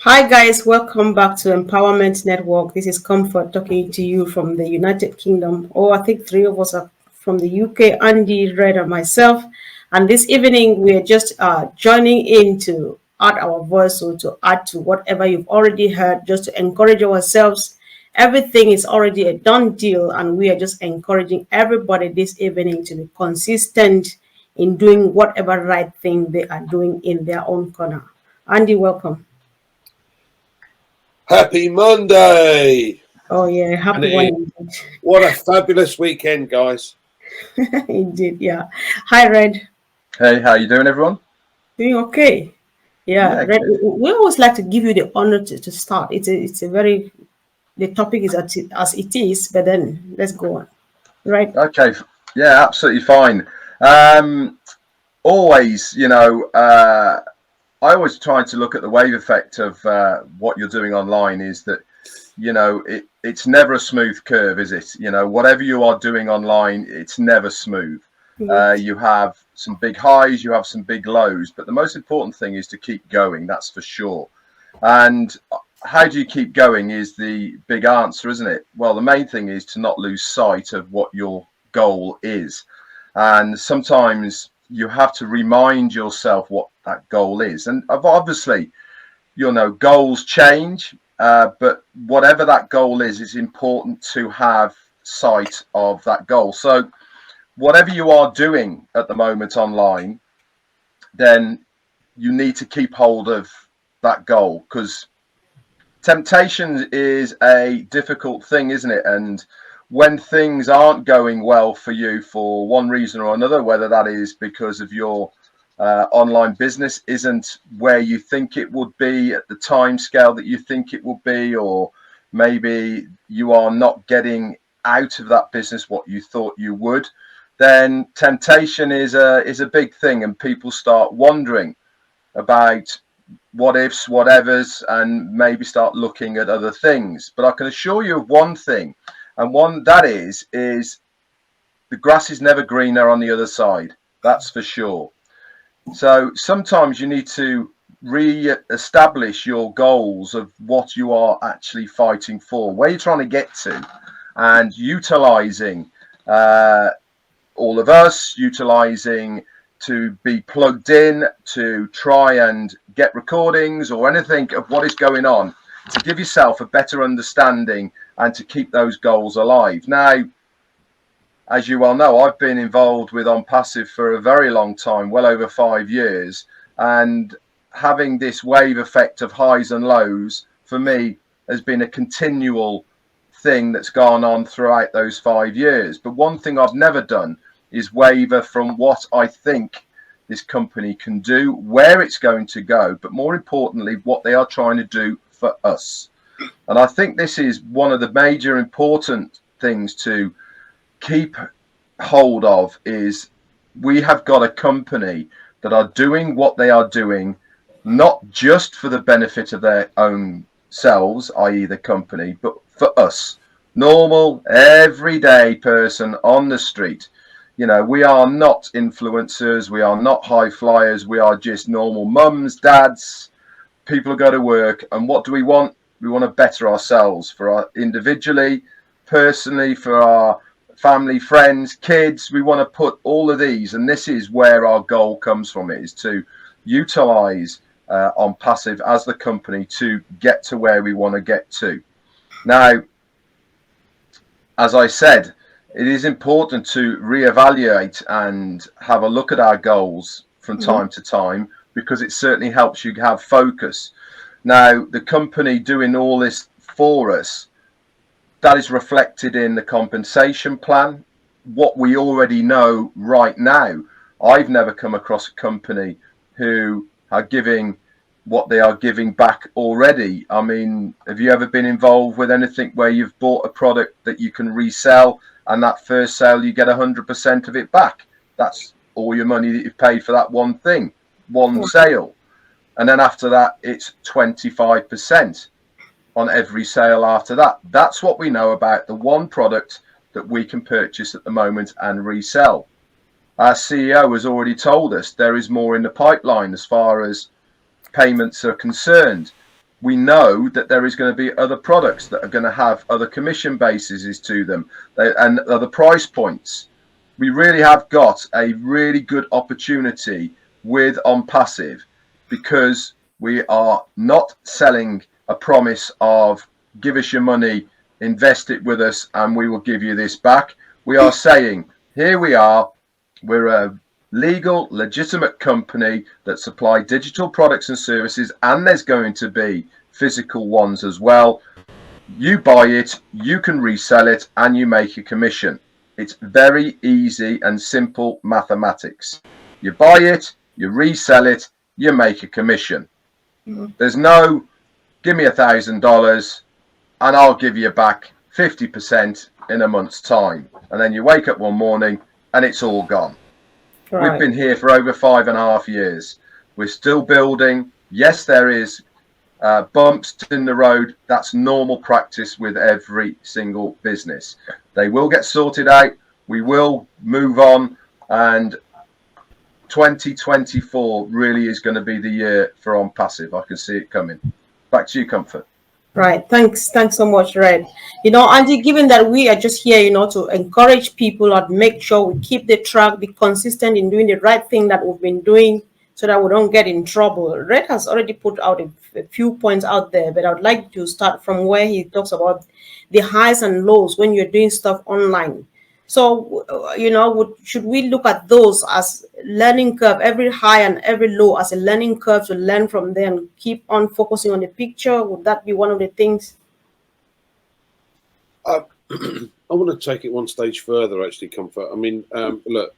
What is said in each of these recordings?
Hi guys, welcome back to Empowerment Network. This is Comfort talking to you from the United Kingdom. I think three of us are from the UK, Andy, Red, and myself. And this evening we are just joining in to add our voice or to add to whatever you've already heard, just to encourage ourselves. Everything is already a done deal, and we are just encouraging everybody this evening to be consistent in doing whatever right thing they are doing in their own corner. Andy, welcome. Happy Monday! Oh yeah, happy one. What a fabulous weekend, guys. Indeed, yeah. Hi, Red. Hey, how you doing, everyone? Doing okay. Yeah, Yeah, Red. good. We always like to give you the honor to start. It's a very the topic is as it is, but then let's go on. Right. Okay, yeah, absolutely fine. Always, I always try to look at the wave effect of what you're doing online. Is that, it's never a smooth curve, is it? Whatever you are doing online, it's never smooth. You have some big highs, you have some big lows, but the most important thing is to keep going. That's for sure. And how do you keep going is the big answer, isn't it? Well, the main thing is to not lose sight of what your goal is. And sometimes you have to remind yourself what that goal is. And obviously, goals change, but whatever that goal is, it's important to have sight of that goal. So whatever you are doing at the moment online, then you need to keep hold of that goal, because temptation is a difficult thing, isn't it? And when things aren't going well for you for one reason or another, whether that is because of your online business isn't where you think it would be at the time scale that you think it would be, or maybe you are not getting out of that business what you thought you would, then temptation is a big thing, and people start wondering about what ifs, whatevers, and maybe start looking at other things. But I can assure you of one thing, and one that is the grass is never greener on the other side. That's for sure. So sometimes you need to re-establish your goals of what you are actually fighting for, where you're trying to get to, and utilizing all of us, utilizing to be plugged in to try and get recordings or anything of what is going on, to give yourself a better understanding and to keep those goals alive. Now, as you well know, I've been involved with ONPASSIVE for a very long time, well over 5 years, and having this wave effect of highs and lows for me has been a continual thing that's gone on throughout those 5 years. But one thing I've never done is waver from what I think this company can do, where it's going to go, but more importantly, what they are trying to do for us. And I think this is one of the major important things to keep hold of, is we have got a company that are doing what they are doing, not just for the benefit of their own selves, i.e. the company, but for us, normal, everyday person on the street. We are not influencers, we are not high flyers, we are just normal mums, dads, people who go to work. And what do we want? We want to better ourselves, for our individually, personally, for our family, friends, kids. We want to put all of these, and this is where our goal comes from, is to utilize ONPASSIVE as the company to get to where we want to get to. Now, as I said, it is important to reevaluate and have a look at our goals from time to time, because it certainly helps you have focus. Now, the company doing all this for us, that is reflected in the compensation plan. What we already know right now, I've never come across a company who are giving what they are giving back already. I mean, have you ever been involved with anything where you've bought a product that you can resell, and that first sale you get 100% of it back? That's all your money that you've paid for that one thing, one sale. And then after that, it's 25% on every sale after that. That's what we know about the one product that we can purchase at the moment and resell. Our CEO has already told us there is more in the pipeline as far as payments are concerned. we know that there is going to be other products that are going to have other commission bases to them and other price points. We really have got a really good opportunity with ONPASSIVE, because we are not selling a promise of give us your money, invest it with us, and we will give you this back. We are saying, here we are, we're a legal, legitimate company that supply digital products and services, and there's going to be physical ones as well. You buy it, you can resell it, and you make a commission. It's very easy and simple mathematics. You buy it, you resell it, you make a commission. There's no give me $1,000 and I'll give you back 50% in a month's time, and then you wake up one morning and it's all gone. Right. We've been here for over 5.5 years. We're still building. Yes, there is bumps in the road. That's normal practice with every single business. They will get sorted out. We will move on, and 2024 really is going to be the year for ONPASSIVE. I can see it coming. Back to you, Comfort. Right. Thanks so much, Red. Andy, given that we are just here, to encourage people and make sure we keep the track, be consistent in doing the right thing that we've been doing so that we don't get in trouble. Red has already put out a few points out there, but I would like to start from where he talks about the highs and lows when you're doing stuff online. So, should we look at those as learning curve, every high and every low as a learning curve to learn from there and keep on focusing on the picture? Would that be one of the things? I want to take it one stage further, actually, Comfort. I mean, look,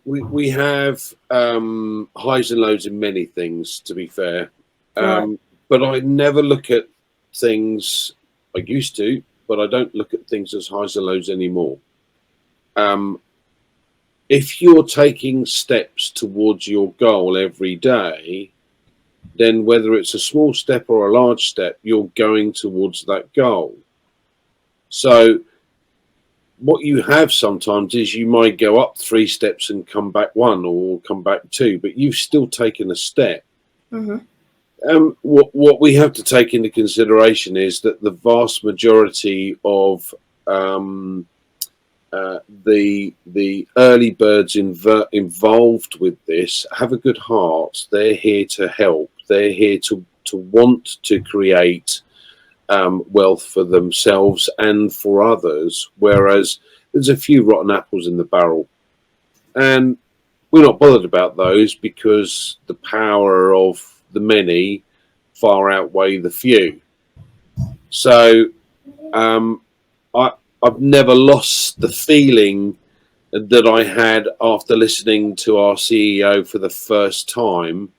we have highs and lows in many things, to be fair. Right. But I never look at things, I used to, but I don't look at things as highs and lows anymore. If you're taking steps towards your goal every day, then whether it's a small step or a large step, you're going towards that goal. So what you have sometimes is you might go up 3 steps and come back 1 or come back 2, but you've still taken a step. Mm-hmm. What we have to take into consideration is that the vast majority of the early birds involved with this have a good heart. They're here to help. They're here to want to create wealth for themselves and for others, whereas there's a few rotten apples in the barrel, and we're not bothered about those because the power of the many far outweigh the few. So I've never lost the feeling that I had after listening to our CEO for the first time,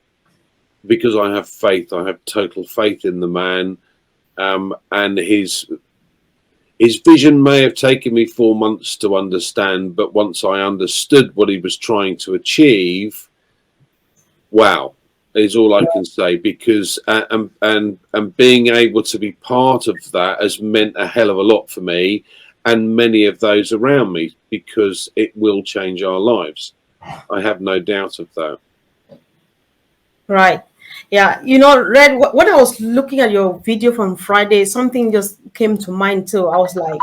because I have faith. I have total faith in the man, and his vision may have taken me 4 months to understand, but once I understood what he was trying to achieve, wow, is all I can say, because and being able to be part of that has meant a hell of a lot for me and many of those around me, because it will change our lives. I have no doubt of that. Right. Yeah. Red, when I was looking at your video from Friday, something just came to mind too. I was like,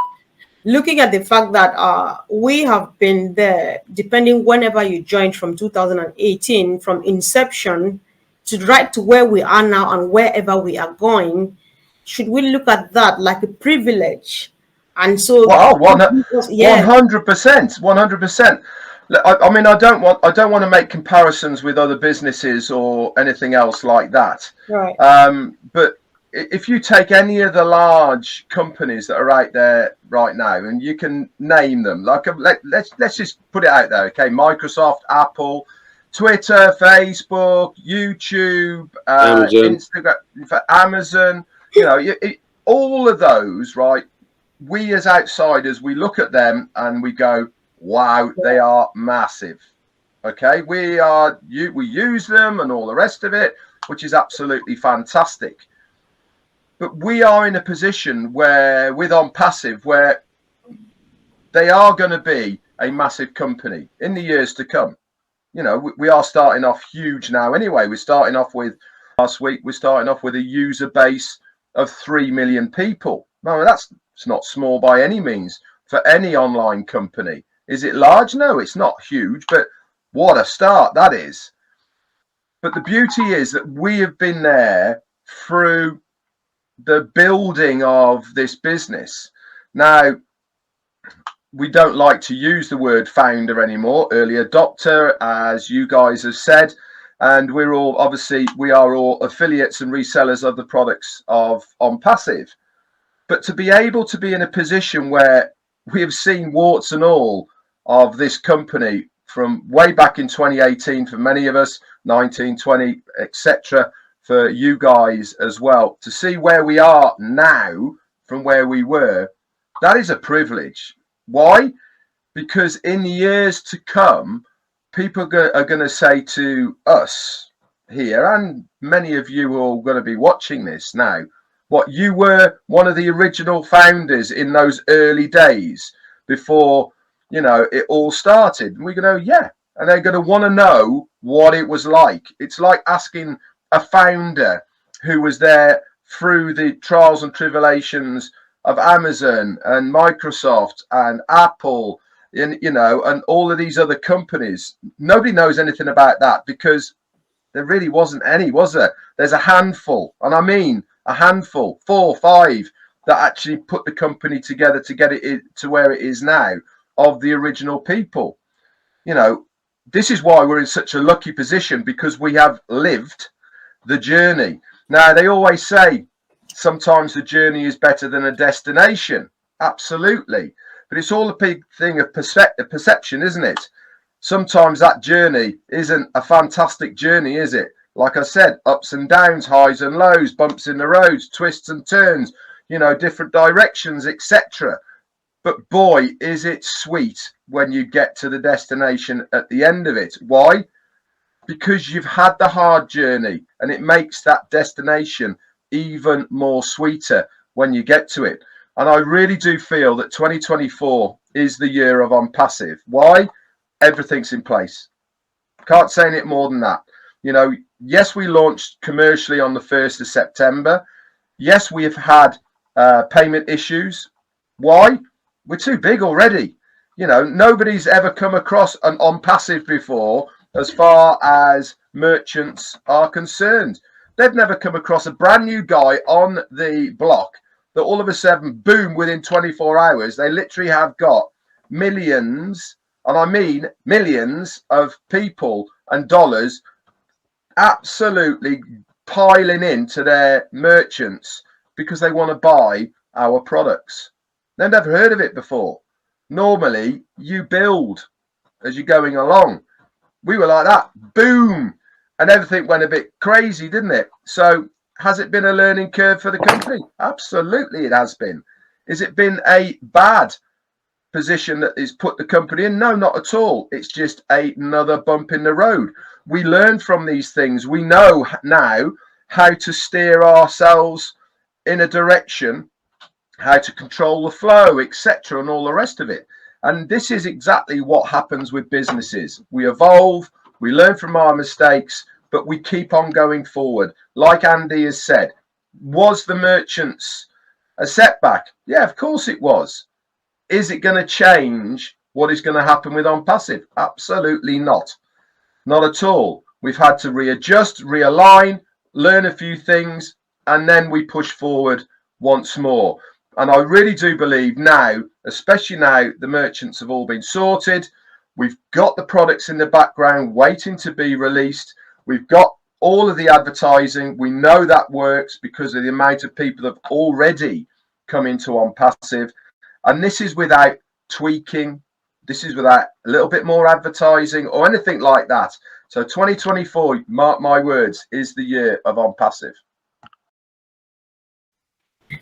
looking at the fact that we have been there, depending whenever you joined from 2018, from inception to right to where we are now and wherever we are going, should we look at that like a privilege? And so, wow, 100%, 100%. I mean, I don't want to make comparisons with other businesses or anything else like that. Right. But if you take any of the large companies that are out there right now, and you can name them, like let's just put it out there, okay? Microsoft, Apple, Twitter, Facebook, YouTube, Instagram, Amazon. All of those, right? We as outsiders, we look at them and we go, wow, they are massive. Okay, we use them and all the rest of it, which is absolutely fantastic. But we are in a position where, with ONPASSIVE, where they are going to be a massive company in the years to come. We are starting off huge now anyway. We're starting off with last week, we're starting off with a user base of 3 million people. No, that's not small by any means for any online company. Is it large? No, it's not huge, but what a start that is. But the beauty is that we have been there through the building of this business. Now, we don't like to use the word founder anymore, early adopter, as you guys have said. And we're all, obviously, we are all affiliates and resellers of the products of ONPASSIVE. But to be able to be in a position where we have seen warts and all of this company from way back in 2018 for many of us, 19, 20, etc., for you guys as well, to see where we are now from where we were, that is a privilege. Why? Because in the years to come, people are going to say to us here, and many of you are going to be watching this now, what, you were one of the original founders in those early days before, you know, it all started. And we're going to, yeah. And they're going to want to know what it was like. It's like asking a founder who was there through the trials and tribulations of Amazon and Microsoft and Apple, and, you know, and all of these other companies. Nobody knows anything about that because there really wasn't any, was there? There's a handful, and I mean a handful, 4 or 5, that actually put the company together to get it to where it is now, of the original people. You know, this is why we're in such a lucky position, because we have lived the journey. Now, they always say sometimes the journey is better than a destination. Absolutely. But it's all a big thing of perception, isn't it? Sometimes that journey isn't a fantastic journey, is it? Like I said, ups and downs, highs and lows, bumps in the roads, twists and turns, you know, different directions, etc. But boy, is it sweet when you get to the destination at the end of it. Why? Because you've had the hard journey, and it makes that destination even more sweeter when you get to it. And I really do feel that 2024 is the year of ONPASSIVE. Why? Everything's in place. Can't say it more than that. You know, yes, we launched commercially on the 1st of September. Yes, we have had payment issues. Why? We're too big already. You know, nobody's ever come across an ONPASSIVE before as far as merchants are concerned. They've never come across a brand new guy on the block that all of a sudden, boom, within 24 hours, they literally have got millions, and I mean millions of people and dollars absolutely piling into their merchants because they want to buy our products. They've never heard of it before. Normally, you build as you're going along. We were like that, boom, and everything went a bit crazy, didn't it? So has it been a learning curve for the company? Absolutely, it has been. Has it been a bad position that has put the company in? No, not at all. It's just another bump in the road. We learn from these things. We know now how to steer ourselves in a direction, how to control the flow, etc., and all the rest of it. And this is exactly what happens with businesses. We evolve, we learn from our mistakes, but we keep on going forward. Like Andy has said, was the merchants a setback? Yeah, of course it was. Is it going to change what is going to happen with ONPASSIVE? Absolutely not. Not at all. We've had to readjust, realign, learn a few things, and then we push forward once more. And I really do believe now, especially now, the merchants have all been sorted. We've got the products in the background waiting to be released. We've got all of the advertising. We know that works because of the amount of people that have already come into ONPASSIVE. And this is without tweaking. This is without a little bit more advertising or anything like that. So 2024, mark my words, is the year of ONPASSIVE.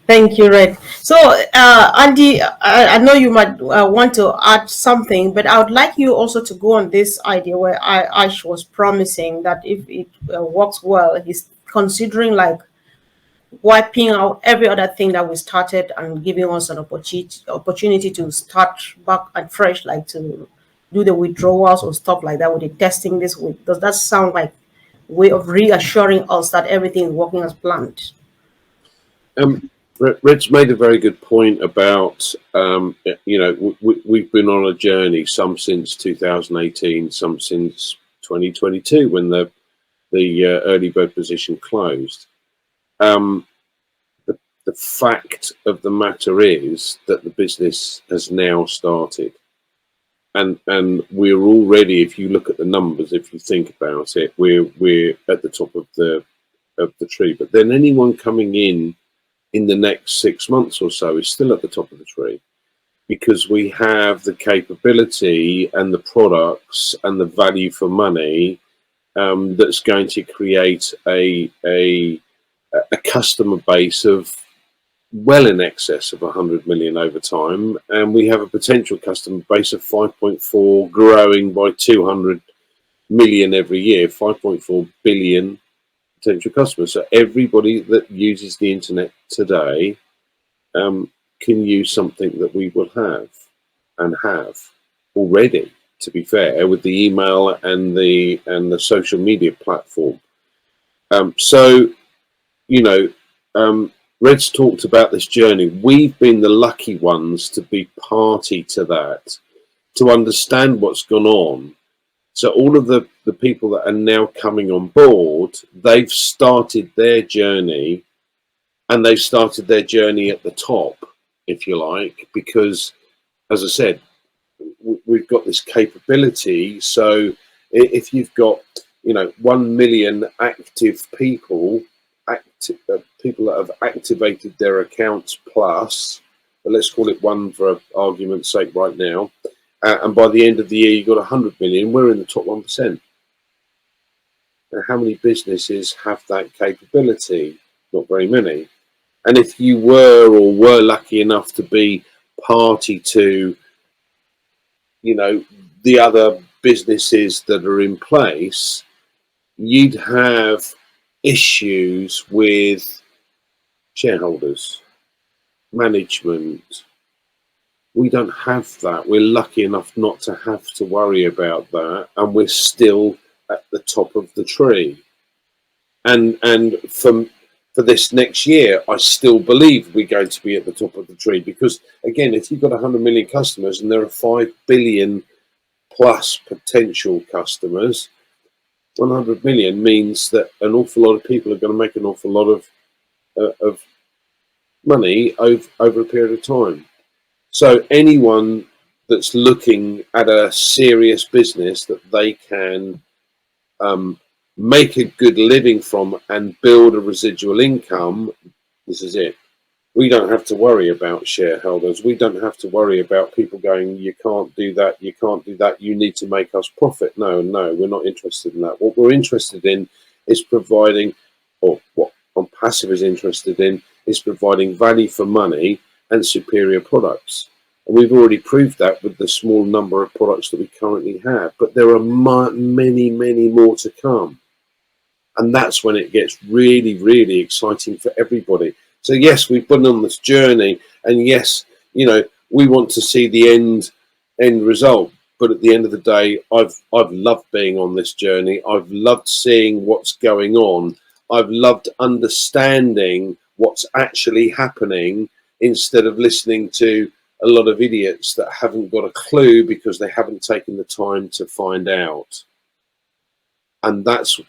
Thank you, Red. So, Andy, I know you might want to add something, but I would like you also to go on this idea where Ash was promising that if it works well, he's considering like wiping out every other thing that we started and giving us an opportunity to start back and fresh, like to do the withdrawals or stuff like that with the testing this week. Does that sound like way of reassuring us that everything is working as planned. Red's made a very good point about, you know, we've been on a journey, some since 2018, some since 2022 when the early bird position closed. The fact of the matter is that the business has now started, and we're already, if you look at the numbers, if you think about it, we're at the top of the tree. But then anyone coming in the next 6 months or so is still at the top of the tree, because we have the capability and the products and the value for money that's going to create a customer base of well in excess of 100 million over time, and we have a potential customer base of 5.4 growing by 200 million every year, 5.4 billion potential customers. So everybody that uses the internet today can use something that we will have and have already, to be fair, with the email and the social media platform. So, you know, Red's talked about this journey. We've been the lucky ones to be party to that, to understand what's gone on. So all of the people that are now coming on board, they've started their journey, and they've started their journey at the top, if you like, because, as I said, we've got this capability. So if you've got, you know, 1 million active people, people that have activated their accounts plus, but let's call it 1 for argument's sake right now, and by the end of the year you've got 100 million, we're in the top 1%. Now, how many businesses have that capability? Not very many. And if you were lucky enough to be party to, you know, the other businesses that are in place, you'd have issues with shareholders, management. We don't have that. We're lucky enough not to have to worry about that, and we're still at the top of the tree. And for this next year, I still believe we're going to be at the top of the tree, because again, if you've got 100 million customers and there are 5 billion plus potential customers, 100 million means that an awful lot of people are going to make an awful lot of money over a period of time. So anyone that's looking at a serious business that they can make a good living from and build a residual income, this is it. We don't have to worry about shareholders. We don't have to worry about people going, you can't do that, you can't do that, you need to make us profit. No, we're not interested in that. What we're interested in is providing, or what ONPASSIVE is interested in, is providing value for money and superior products. And we've already proved that with the small number of products that we currently have, but there are many, many more to come. And that's when it gets really, really exciting for everybody. So yes, we've been on this journey, and yes, you know, we want to see the end result. But at the end of the day, I've loved being on this journey. I've loved seeing what's going on. I've loved understanding what's actually happening, instead of listening to a lot of idiots that haven't got a clue because they haven't taken the time to find out. And that's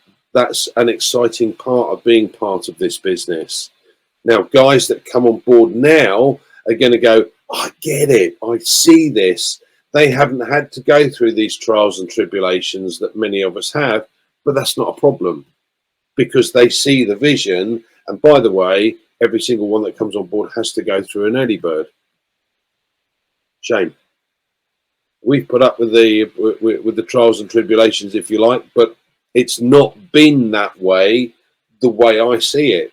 an exciting part of being part of this business. Now, guys that come on board now are going to go, I get it, I see this. They haven't had to go through these trials and tribulations that many of us have, but that's not a problem, because they see the vision. And by the way, every single one that comes on board has to go through an early bird. Shame. We've put up with the trials and tribulations, if you like, but it's not been that way the way I see it.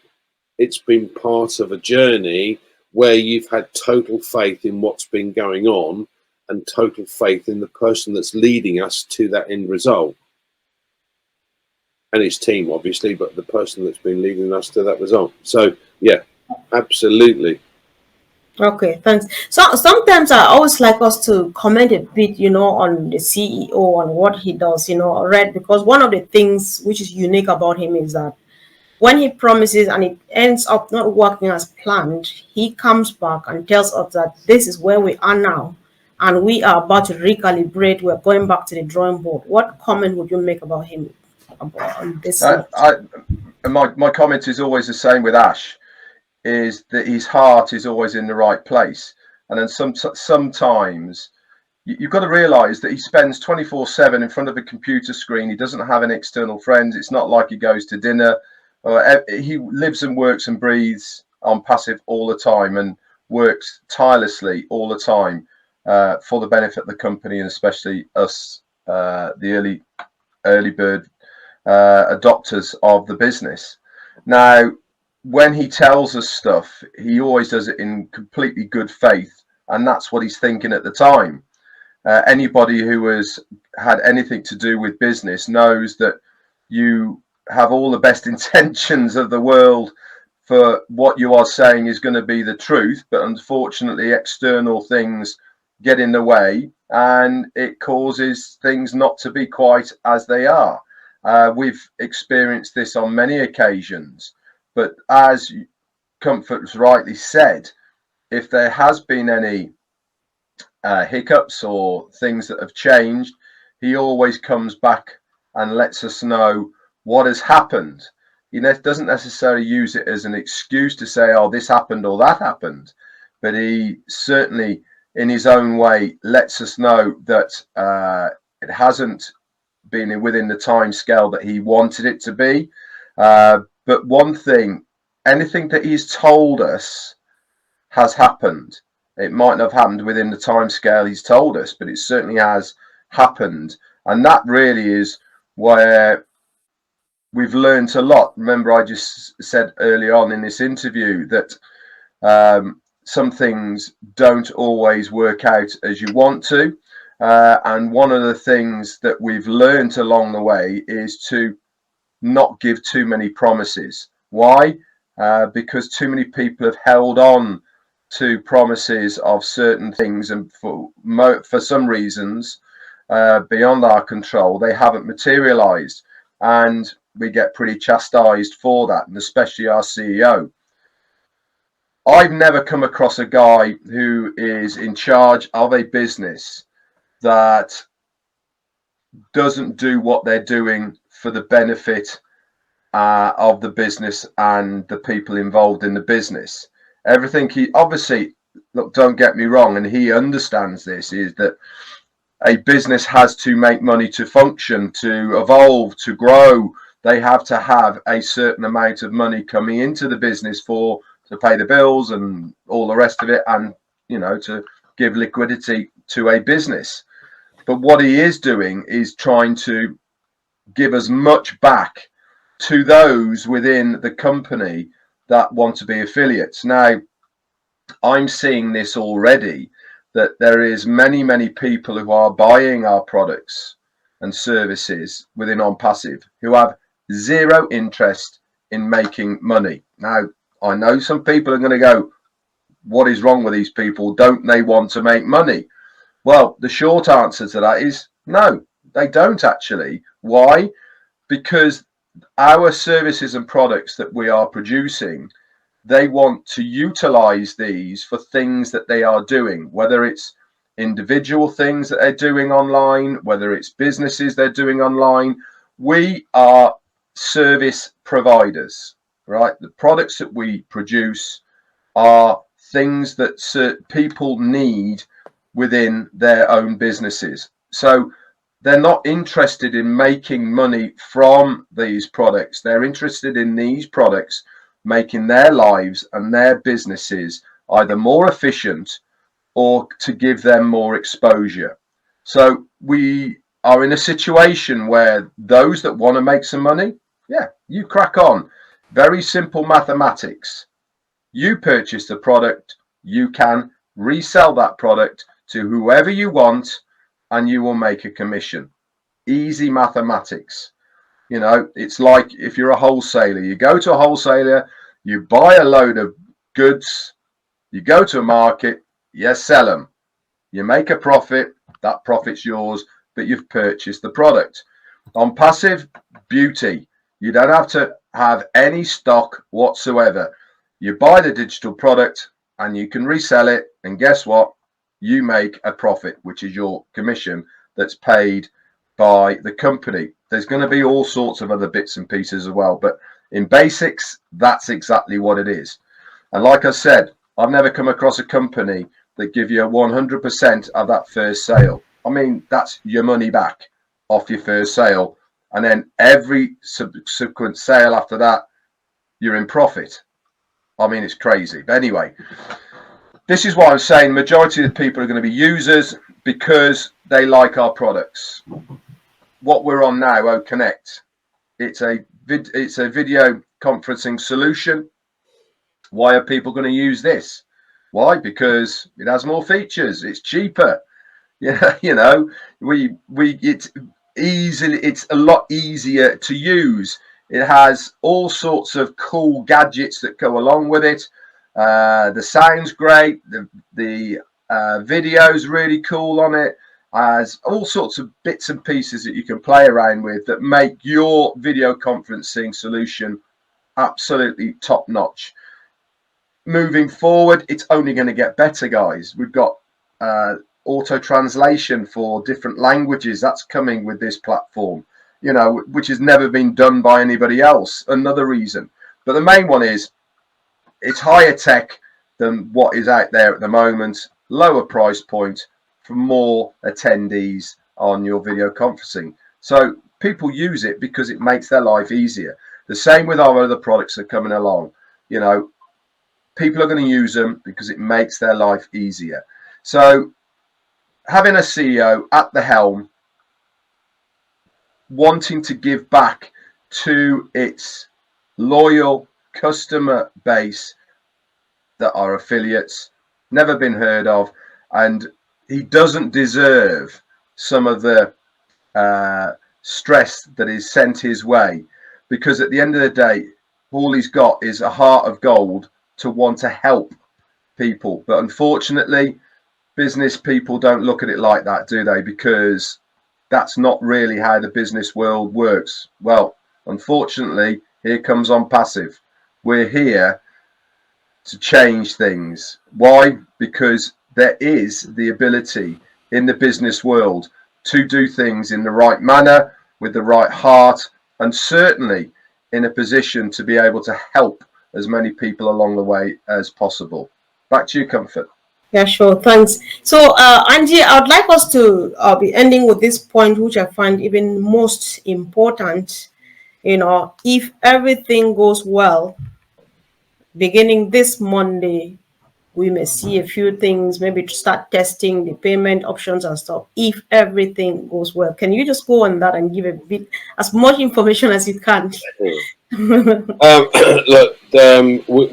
It's been part of a journey where you've had total faith in what's been going on, and total faith in the person that's leading us to that end result. And his team, obviously, but the person that's been leading us to that result. So, yeah, absolutely. Okay, thanks. So sometimes I always like us to comment a bit, on the CEO and what he does, right? Because one of the things which is unique about him is that when he promises and it ends up not working as planned, he comes back and tells us that this is where we are now and we are about to recalibrate. We're going back to the drawing board. What comment would you make about him on this note? My comment is always the same with Ash, is that his heart is always in the right place. And then sometimes you've got to realize that he spends 24/7 in front of a computer screen. He doesn't have any external friends. It's not like he goes to dinner. He lives and works and breathes on passive all the time and works tirelessly all the time for the benefit of the company and especially us, the early bird adopters of the business. Now, when he tells us stuff, he always does it in completely good faith, and that's what he's thinking at the time. Anybody who has had anything to do with business knows that you have all the best intentions of the world for what you are saying is going to be the truth, but unfortunately external things get in the way and it causes things not to be quite as they are. We've experienced this on many occasions, but as Comfort's rightly said, if there has been any hiccups or things that have changed, he always comes back and lets us know what has happened. He doesn't necessarily use it as an excuse to say, oh, this happened or that happened, but he certainly in his own way lets us know that it hasn't been within the time scale that he wanted it to be. But one thing, anything that he's told us has happened. It might not have happened within the time scale he's told us, but it certainly has happened. And that really is where we've learned a lot. Remember, I just said early on in this interview that some things don't always work out as you want to. And one of the things that we've learned along the way is to not give too many promises. Why? Because too many people have held on to promises of certain things, and for some reasons beyond our control, they haven't materialized, and we get pretty chastised for that, and especially our CEO. I've never come across a guy who is in charge of a business that doesn't do what they're doing for the benefit of the business and the people involved in the business. Everything he obviously, look, don't get me wrong, and he understands this, is that a business has to make money to function, to evolve, to grow. They have to have a certain amount of money coming into the business to pay the bills and all the rest of it, and to give liquidity to a business. But what he is doing is trying to give as much back to those within the company that want to be affiliates. Now, I'm seeing this already, that there is many people who are buying our products and services within ONPASSIVE who have zero interest in making money. Now, I know some people are going to go, what is wrong with these people? Don't they want to make money? Well, the short answer to that is no, they don't actually. Why? Because our services and products that we are producing, they want to utilize these for things that they are doing, whether it's individual things that they're doing online, whether it's businesses they're doing online. We are service providers, right? The products that we produce are things that people need within their own businesses. So they're not interested in making money from these products. They're interested in these products making their lives and their businesses either more efficient or to give them more exposure. So we are in a situation where those that want to make some money, yeah, you crack on. Very simple mathematics. You purchase the product, you can resell that product to whoever you want, and you will make a commission. Easy mathematics. It's like if you're a wholesaler, you go to a wholesaler, you buy a load of goods, You go to a market, you sell them, you make a profit, that profit's yours, but you've purchased the product. On passive, beauty. You don't have to have any stock whatsoever. You buy the digital product and you can resell it, and guess what? You make a profit, which is your commission that's paid by the company. There's going to be all sorts of other bits and pieces as well, but in basics, that's exactly what it is. And like I said, I've never come across a company that give you 100% of that first sale. I mean, that's your money back off your first sale, and then every subsequent sale after that, you're in profit. I mean, it's crazy. But anyway, this is why I'm saying majority of the people are going to be users because they like our products. What we're on now, OConnect, it's a video conferencing solution. Why are people going to use this? Why? Because it has more features. It's cheaper. Yeah, you know, it's a lot easier to use. It has all sorts of cool gadgets that go along with it. The sound's great. The video's really cool on it. Has all sorts of bits and pieces that you can play around with that make your video conferencing solution absolutely top notch. Moving forward, it's only going to get better, guys. We've got auto translation for different languages. That's coming with this platform, you know, which has never been done by anybody else. Another reason. But the main one is it's higher tech than what is out there at the moment. Lower price point for more attendees on your video conferencing. So people use it because it makes their life easier. The same with our other products that are coming along. You know, people are going to use them because it makes their life easier. So having a CEO at the helm wanting to give back to its loyal customer base that are affiliates, never been heard of, and he doesn't deserve some of the stress that is sent his way, because at the end of the day, all he's got is a heart of gold to want to help people. But unfortunately, business people don't look at it like that, do they? Because that's not really how the business world works. Well, unfortunately, here comes ONPASSIVE. We're here to change things. Why? Because there is the ability in the business world to do things in the right manner, with the right heart, and certainly in a position to be able to help as many people along the way as possible. Back to you, Comfort. Yeah, sure. Thanks. So, Angie, I would like us to be ending with this point, which I find even most important. You know, if everything goes well, beginning this Monday, we may see a few things, maybe to start testing the payment options and stuff, if everything goes well. Can you just go on that and give a bit, as much information as you can? Look,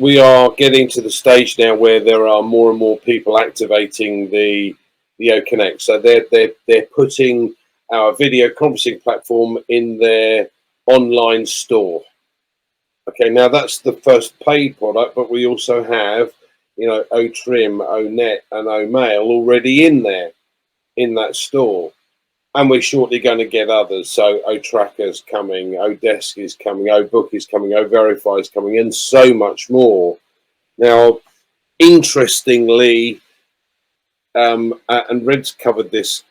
we are getting to the stage now where there are more and more people activating the OConnect. So they're putting our video conferencing platform in their online store. Okay, now that's the first paid product, but we also have, you know, OTrim, ONet, and OMail already in there, in that store. And we're shortly going to get others. So OTracker is coming, ODesk is coming, OBook is coming, OVerify is coming, and so much more. Now, interestingly, and Red's covered this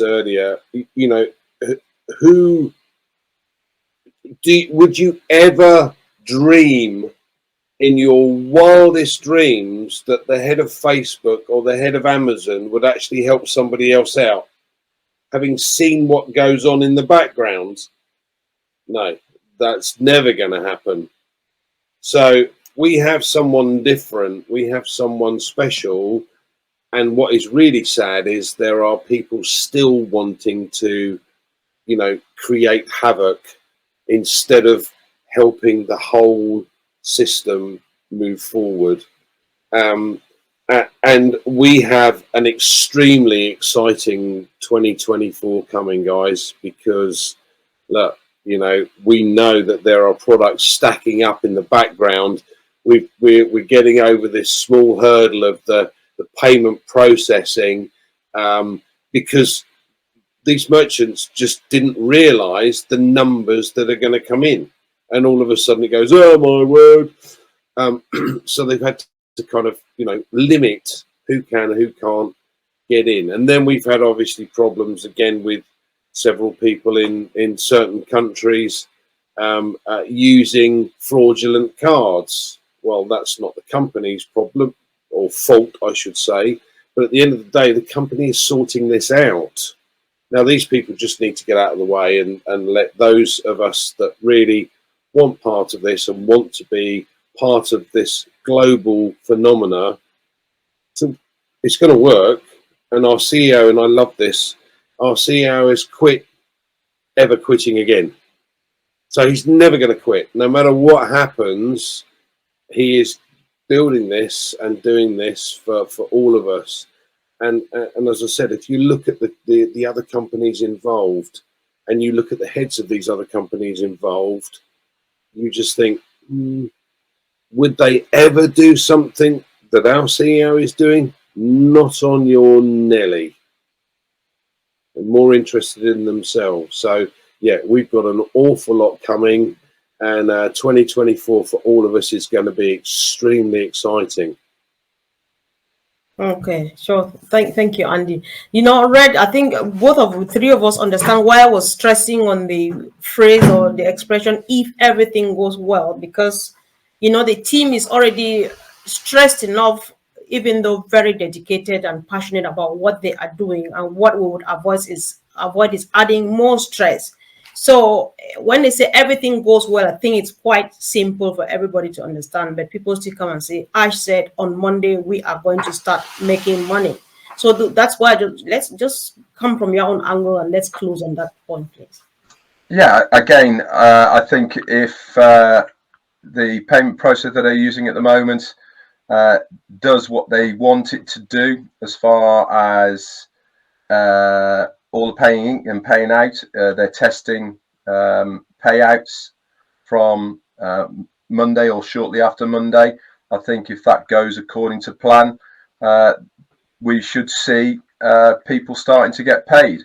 earlier, you know, would you ever dream in your wildest dreams that the head of Facebook or the head of Amazon would actually help somebody else out, having seen what goes on in the background? No, that's never going to happen. So we have someone different, we have someone special, and what is really sad is there are people still wanting to, you know, create havoc instead of helping the whole system move forward. And we have an extremely exciting 2024 coming, guys, because look, you know, we know that there are products stacking up in the background we're getting over this small hurdle of the payment processing, because these merchants just didn't realize the numbers that are going to come in, and all of a sudden it goes, oh my word. So they've had to kind of, you know, limit who can, who can't get in. And then we've had obviously problems again with several people in certain countries using fraudulent cards. Well, that's not the company's problem, or fault, I should say. But at the end of the day, the company is sorting this out. Now, these people just need to get out of the way and let those of us that really want part of this and want to be part of this global phenomena, it's going to work. And our CEO, and I love this, our CEO has quit ever quitting again. So he's never going to quit. No matter what happens, he is building this and doing this for all of us. And as I said, if you look at the other companies involved, and you look at the heads of these other companies involved, you just think, would they ever do something that our CEO is doing? Not on your Nelly. They're more interested in themselves. So yeah, we've got an awful lot coming, and 2024 for all of us is going to be extremely exciting. Okay, sure. Thank you, Andy. You know, Red, I think three of us understand why I was stressing on the phrase or the expression, if everything goes well, because, you know, the team is already stressed enough, even though very dedicated and passionate about what they are doing, and what we would avoid is adding more stress. So when they say everything goes well, I think it's quite simple for everybody to understand, but people still come and say, Ash said on Monday, we are going to start making money. So that's why let's just come from your own angle and let's close on that point, please. Yeah, again, I think if the payment process that they're using at the moment does what they want it to do, as far as all the paying and paying out, they're testing payouts from Monday or shortly after Monday. I think if that goes according to plan, we should see people starting to get paid.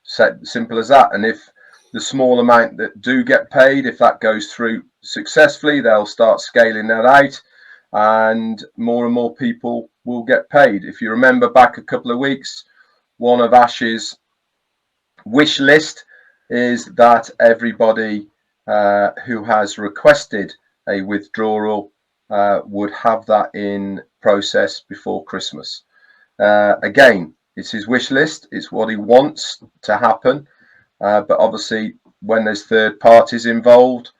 Simple as that. And if the small amount that do get paid, if that goes through successfully, they'll start scaling that out, and more people will get paid. If you remember back a couple of weeks, one of Ash's wish list is that everybody who has requested a withdrawal would have that in process before Christmas. Again, it's his wish list, it's what he wants to happen, but obviously when there's third parties involved,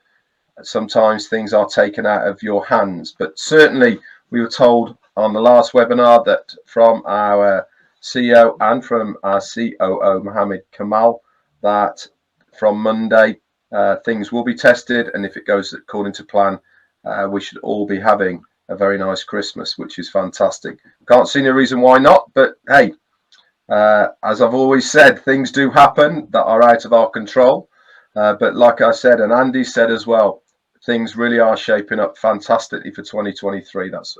sometimes things are taken out of your hands. But certainly we were told on the last webinar that from our CEO and from our COO Mohammed Kamal, that from Monday things will be tested, and if it goes according to plan, we should all be having a very nice Christmas, which is fantastic. Can't see no reason why not, but hey, as I've always said, things do happen that are out of our control, but like I said, and Andy said as well, things really are shaping up fantastically for 2023. That's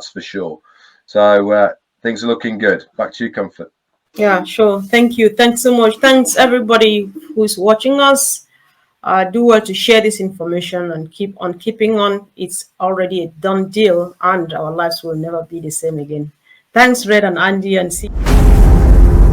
for sure. So things are looking good. Back to you, Comfort. Yeah, sure. Thank you. Thanks so much. Thanks everybody who's watching us. Do well to share this information and keep on keeping on. It's already a done deal, and our lives will never be the same again. Thanks, Red and Andy, and see you.